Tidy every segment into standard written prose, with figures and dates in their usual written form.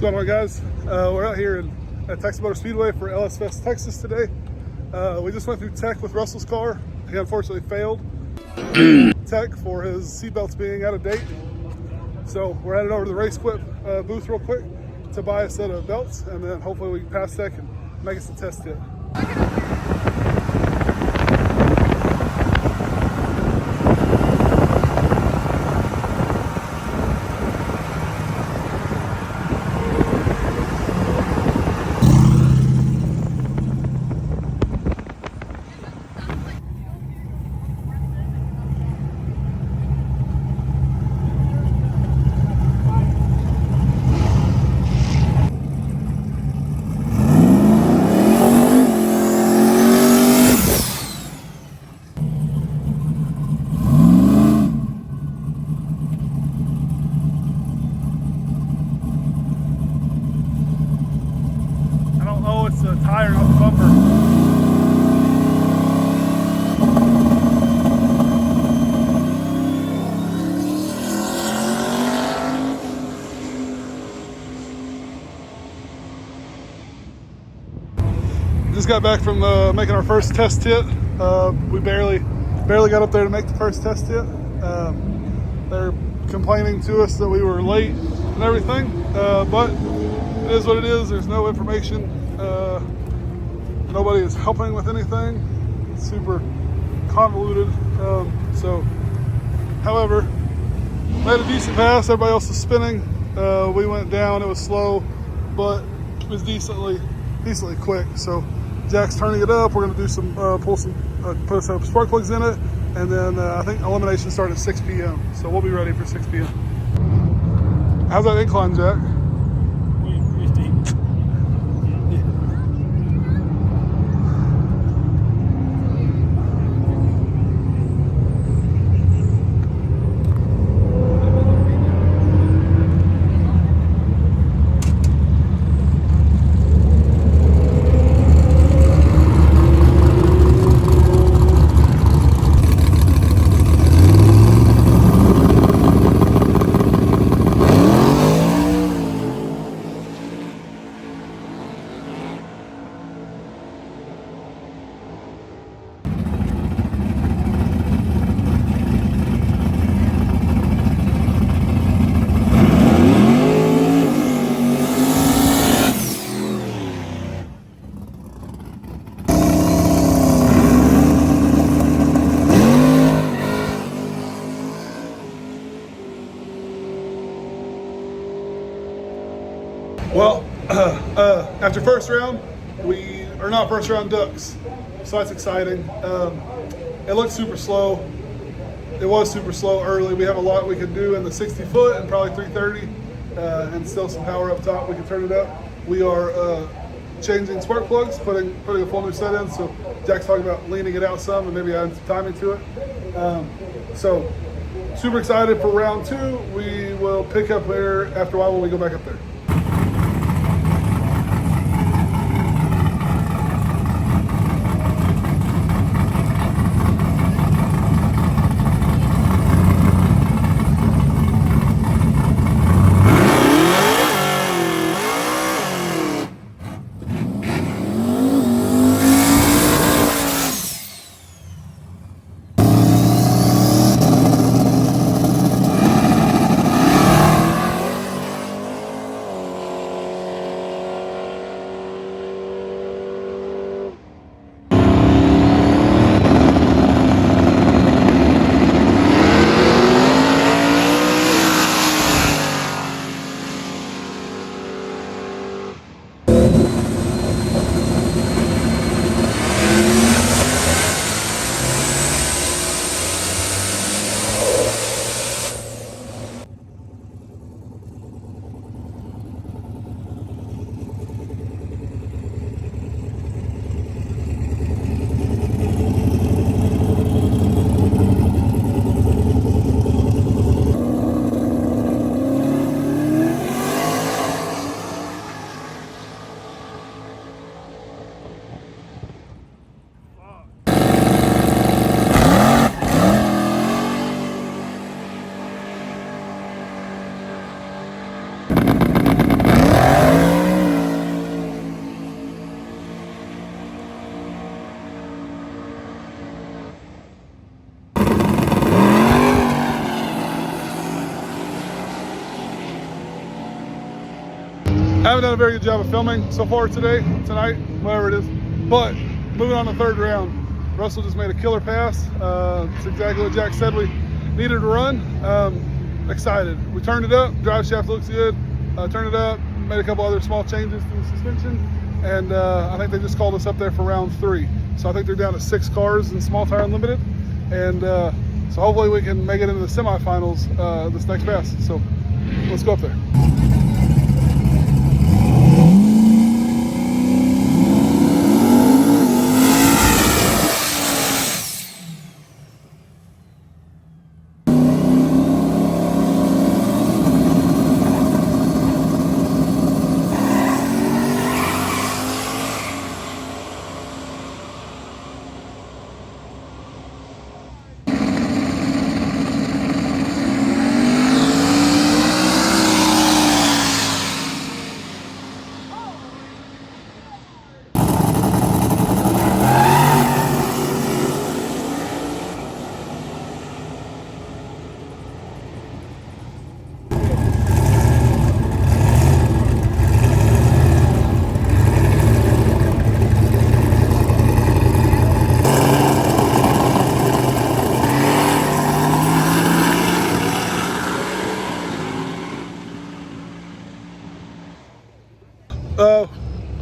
going on, guys? We're out here at Texas Motor Speedway for LS Fest Texas today. We just went through tech with Russell's car. He unfortunately failed tech for his seatbelts being out of date. So we're headed over to the Race Quip booth real quick to buy a set of belts, and then hopefully we can pass tech and make us a test hit. Oh, it's a tire, not the bumper. Just got back from making our first test hit. We barely got up there to make the first test hit. They're complaining to us that we were late and everything, but it is what it is. There's no information. Nobody is helping with anything. It's super convoluted. However, made a decent pass. Everybody else was spinning. We went down. It was slow, but it was decently quick. So Jack's turning it up. We're going to do some put some spark plugs in it, and then I think eliminations start at 6 p.m. So we'll be ready for 6 p.m. How's that incline, Jack? Well, after first round, not first round ducks, so that's exciting. It looked super slow. It was super slow early. We have a lot we could do in the 60 foot and probably 330, and still some power up top. We can turn it up. We are changing spark plugs, putting a full new set in. So Jack's talking about leaning it out some and maybe adding some timing to it. So super excited for round two. We will pick up there after a while when we go back up there. haven't done a very good job of filming so far tonight, whatever it is. But moving on to the third round, Russell just made a killer pass. It's exactly what Jack said we needed to run. Excited. We turned it up. Drive shaft looks good. Turned it up. Made a couple other small changes to the suspension, and I think they just called us up there for round 3. So I think they're down to 6 cars in small tire unlimited, and so hopefully we can make it into the semifinals this next pass. So let's go up there.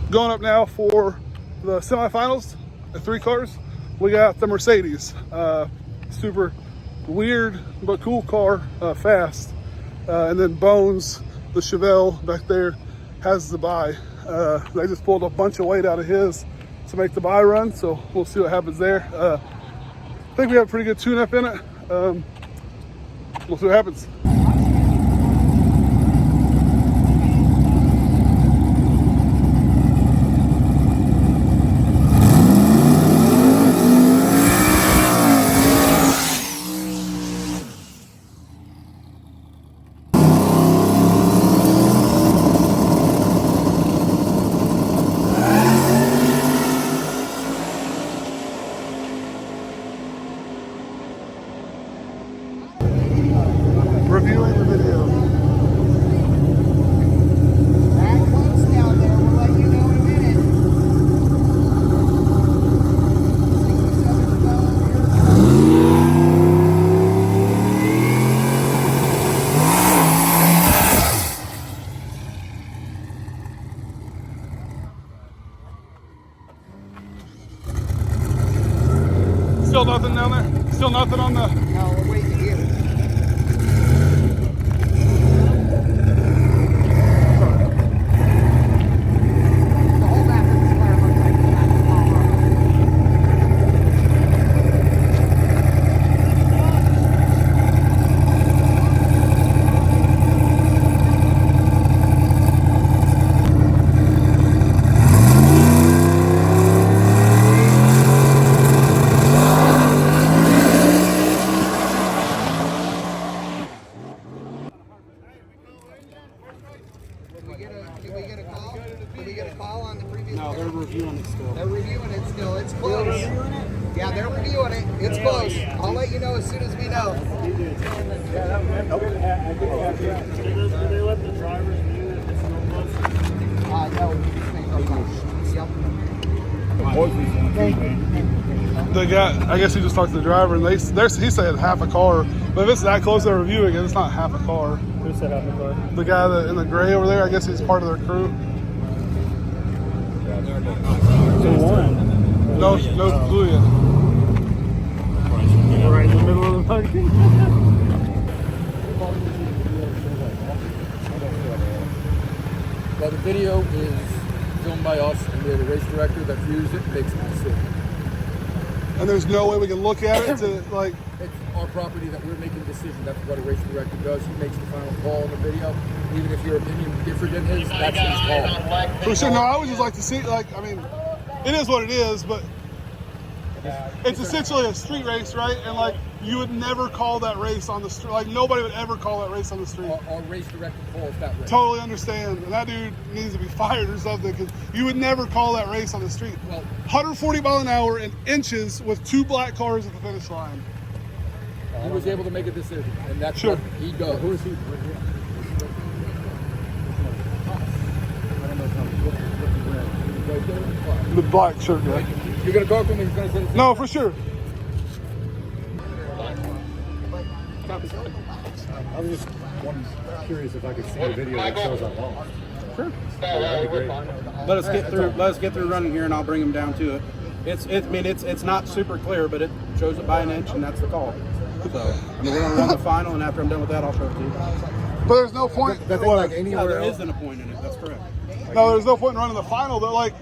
Going up now for the semifinals, the 3 cars. We got the Mercedes, super weird but cool car, fast. And then Bones, the Chevelle back there, has the buy. They just pulled a bunch of weight out of his to make the buy run, so we'll see what happens there. I think we have a pretty good tune-up in it. We'll see what happens. Reviewing the video. That close down there, we'll let you know in a minute. Still nothing down there? Still nothing on the... No, we're waiting to get it. The whole back of this car looks like it's not fall off. Did we get a call? Did we get a call on the previous? No, they're reviewing it still. They're reviewing it still. It's close. Yeah, they're reviewing it. It's close. I'll let you know as soon as we know. Did they let the drivers do it if it's no close? No, we just made no calls. Yep. The guy, I guess he just talked to the driver, and he said half a car. But if it's that close, they're reviewing it. It's not half a car. Who said half a car? The guy that in the gray over there, I guess he's part of their crew. So one. No clue yet. Right in the middle of the parking. Well, the video is filmed by us, and we have a race director that views it and makes the decision. And there's no way we can look at it to like. It's our property that we're making the decision. That's what a race director does. He makes the final call on the video. Even if your opinion is different than his, that's his call. For sure. No, I would just like to see. Like, I mean, it is what it is, but it's essentially a street race, right? And like, you would never call that race on the street. Like, nobody would ever call that race on the street. Our race director calls that race. Totally understand. And that dude needs to be fired or something, because you would never call that race on the street. Well, 140 mile an hour in inches with 2 black cars at the finish line. he was able to make a decision, and that's Sure. what he does. Who is he? right there in the car. The black shirt guy. You're gonna talk to him and he's gonna say the same No, thing? for sure. I was just curious if I could see a video that shows I'm lost. Sure. That'd be great. Let us get through running here, and I'll bring him down to it. It's not super clear, but it shows it by an inch, and that's the call. So, I mean, we're gonna run the final, and after I'm done with that, I'll show it to you. But there's no point. Does it What? like No, anywhere there else? isn't a point in it. That's correct. No, there's no point in running the final though. Like,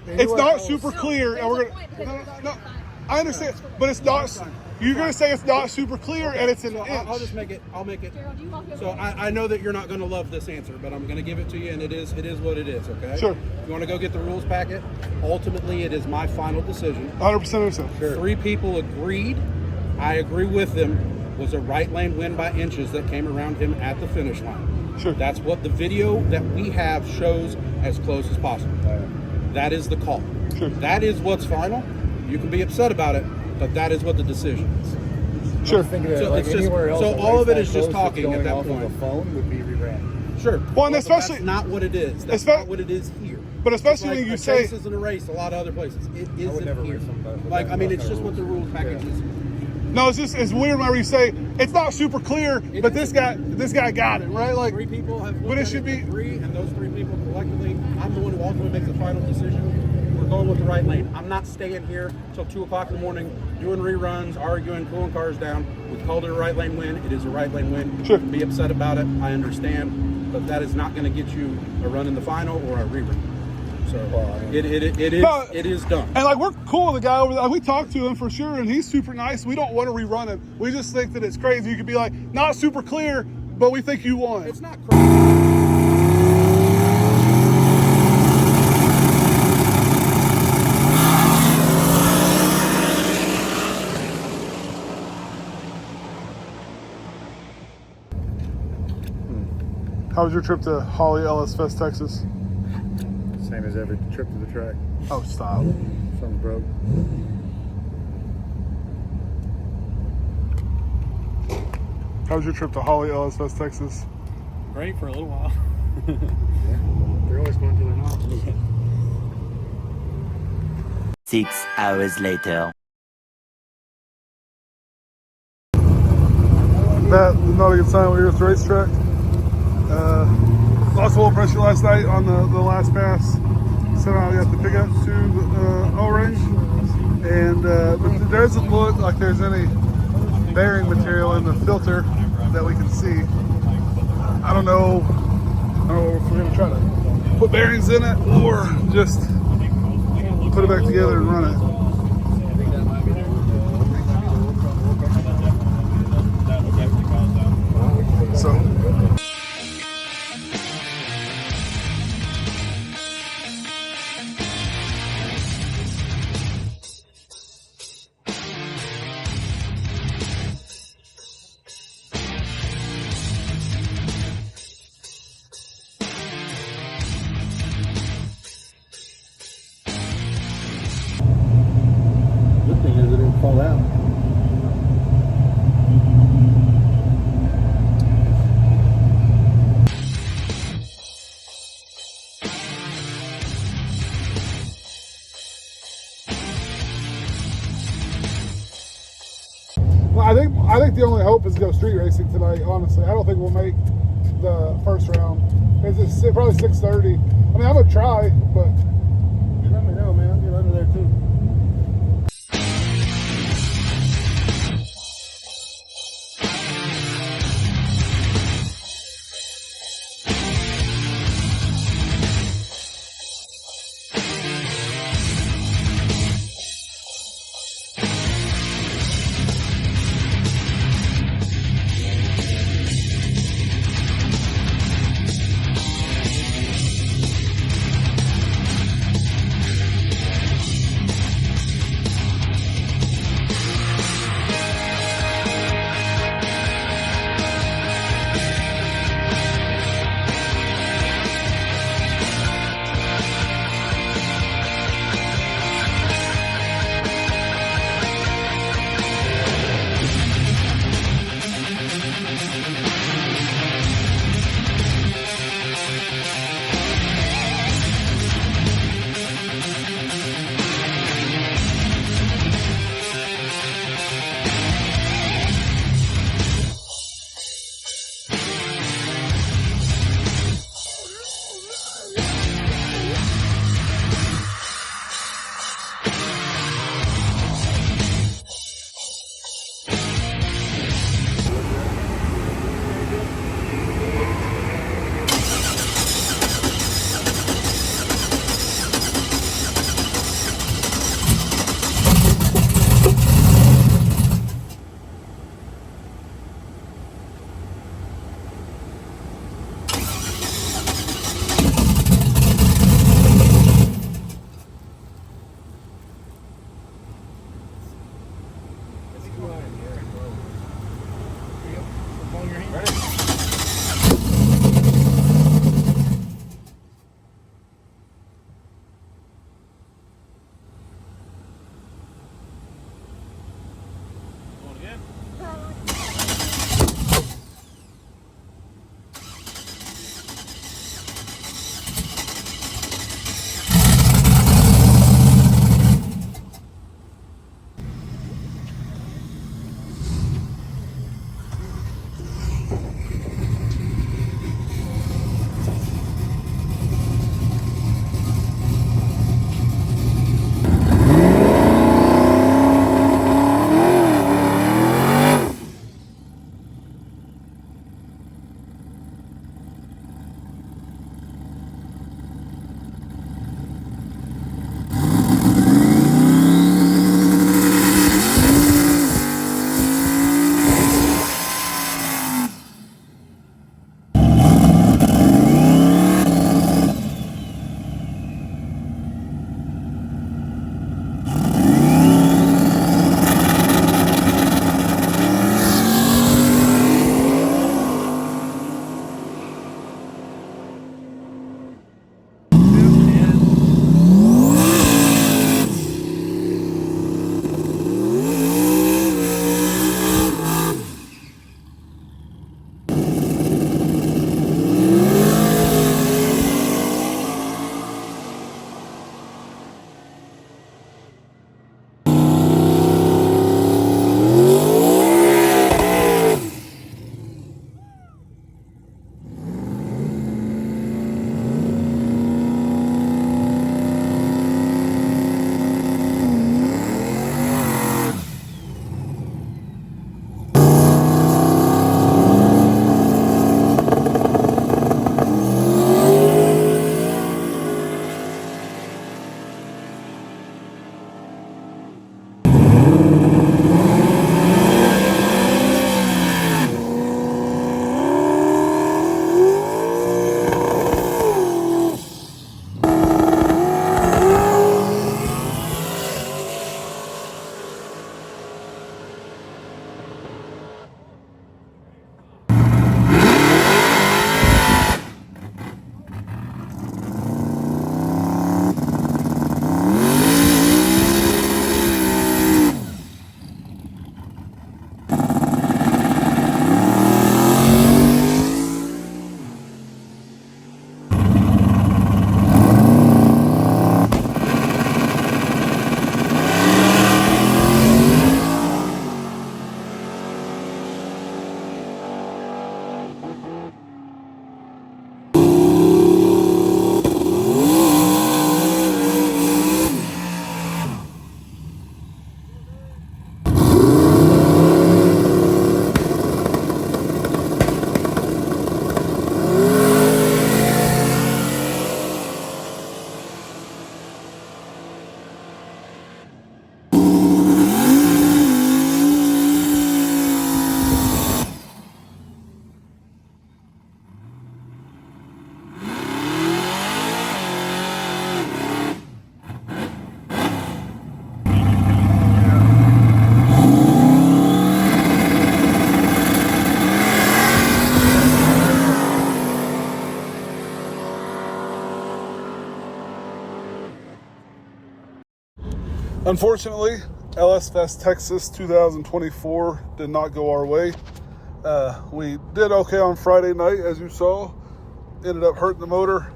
it's Anywhere not else. super clear, and we're gonna. No, I understand, but it's not. You're gonna say it's not super clear, and it's an So inch. I'll just make it. I'll make it. So I know that you're not going to love this answer, but I'm going to give it to you, and it is what it is. Okay. Sure. You want to go get the rules packet? Ultimately, it is my final decision. 100%. Three people agreed. I agree with them. Was a right lane win by inches that came around him at the finish line. Sure. That's what the video that we have shows as close as possible. That is the call. Sure. That is what's final. You can be upset about it, but that is what the decision is. Sure. Thinking that, So like it's just- anywhere else so that all of race it is that just close talking that's at going that off point. Of a phone would be reran. Sure. Well, and But especially- that's not what it is. That's Espe- not what it is here. But especially Like when you a say, chase isn't a race a lot of other places. It would isn't never here. race somebody with Like that- I mean, that it's kind just of what the rules. rules package is. no, it's weird whenever you say it's not super clear, but this guy got it right. Like, Three people have looked but it at should be. three, and those three people collectively, I'm the one who ultimately makes the final decision. We're going with the right lane. I'm not staying here till 2 o'clock in the morning doing reruns, arguing, cooling cars down. We called it a right lane win. It is a right lane win. Sure. You can be upset about it. I understand, but that is not going to get you a run in the final or a rerun. So it is done. And like, we're cool with the guy over there. Like, we talked to him for sure, and he's super nice. We don't want to rerun it. We just think that it's crazy. You could be like, not super clear, but we think you won. It's not crazy. How was your trip to Holly Ellis Fest, Texas? Same as every trip to the track. Oh, stop. Something broke. How was your trip to Holly Ellis Fest, Texas? Great for a little while. They're always going to their knowledge. 6 hours later. That is not a good sign. We were at the racetrack. Lost a little pressure last night on the last pass. Somehow we got the pickup tube O-ring. And but there doesn't look like there's any bearing material in the filter that we can see. I don't know if we're going to try to put bearings in it or just put it back together and run it. So Good thing is it didn't fall out. well, I think the only hope is to go street racing tonight. Honestly, I don't think we'll make the first round. It's probably 6:30. I mean, I'm gonna try, but Let me know, man. I'll get under there too. on your hand. Going again. Unfortunately, LS Fest Texas 2024 did not go our way. We did okay on Friday night, as you saw. Ended up hurting the motor.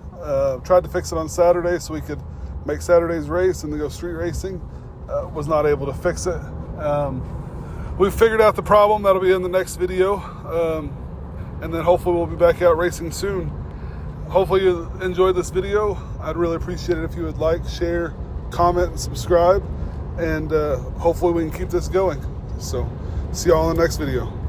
Tried to fix it on Saturday so we could make Saturday's race and then go street racing. Was not able to fix it. We've figured out the problem. That'll be in the next video. And then hopefully we'll be back out racing soon. Hopefully you enjoyed this video. I'd really appreciate it if you would like, share, comment, and subscribe. And hopefully we can keep this going. So see y'all in the next video.